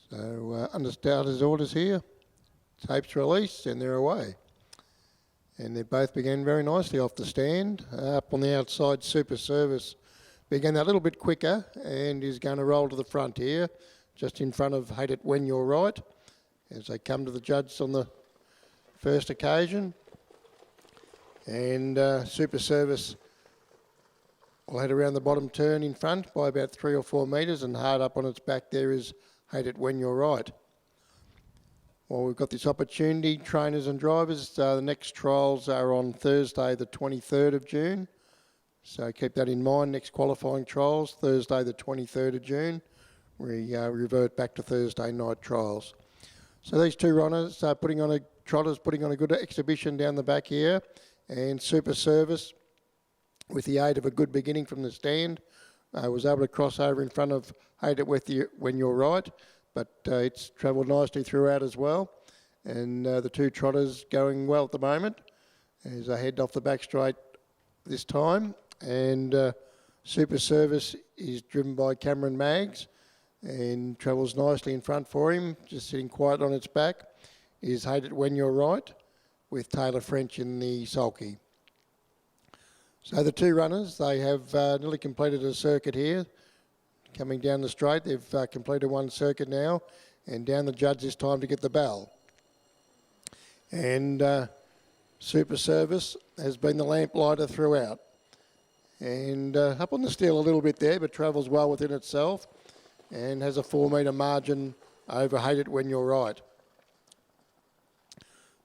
So under starter's orders here, tapes released and they're away. And they both began very nicely off the stand. Up on the outside, Super Service began a little bit quicker and is going to roll to the front here, just in front of Hate It When You're Right, as they come to the judge on the first occasion. And Super Service will head around the bottom turn in front by about 3 or 4 metres, and hard up on its back there is Hate It When You're Right. Well, we've got this opportunity, trainers and drivers. The next trials are on Thursday, the 23rd of June. So keep that in mind. Next qualifying trials, Thursday, the 23rd of June. We revert back to Thursday night trials. So these two runners are putting on a good exhibition down the back here. And Super Service, with the aid of a good beginning from the stand, was able to cross over in front of Hate It When You're Right. But it's travelled nicely throughout as well. And the two trotters going well at the moment as they head off the back straight this time. And Super Service is driven by Cameron Maggs and travels nicely in front for him, just sitting quiet on its back, is Hate It When You're Right, with Taylor French in the sulky. So the two runners, they have nearly completed a circuit here. Coming down the straight, they've completed one circuit now, and down the judge this time to get the bell. And Super Service has been the lamplighter throughout. And up on the steel a little bit there, but travels well within itself and has a 4 metre margin over Hate It When You're Right.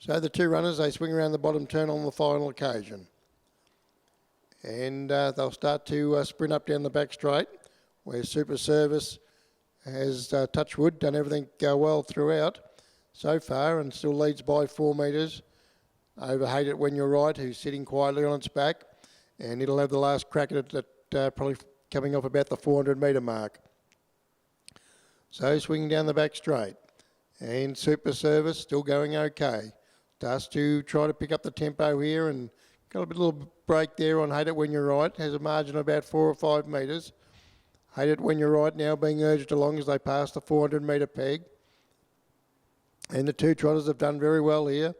So the two runners, they swing around the bottom turn on the final occasion. And they'll start to sprint up down the back straight, where Super Service has, touch wood, done everything well throughout so far and still leads by 4 metres over Hate It When You're Right, who's sitting quietly on its back. And it'll have the last crack at it probably coming off about the 400 metre mark. So swinging down the back straight. And Super Service still going okay. Starts to try to pick up the tempo here and got a little break there on Hate It When You're Right. Has a margin of about 4 or 5 metres. Hate It When You're Right now being urged along as they pass the 400 metre peg. And the two trotters have done very well here,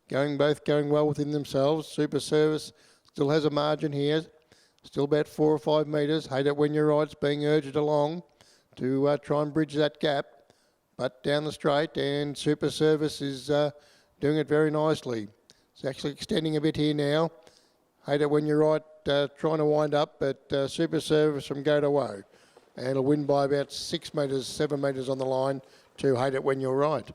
both going well within themselves. Super Service still has a margin here, still about 4 or 5 metres. Hate It When You're Right's being urged along to try and bridge that gap, but down the straight, and Super Service is doing it very nicely. It's actually extending a bit here now. Hate It When You're Right trying to wind up, but Super Service from go to woe. And it'll win by about 6 metres, 7 metres on the line to Hate It When You're Right.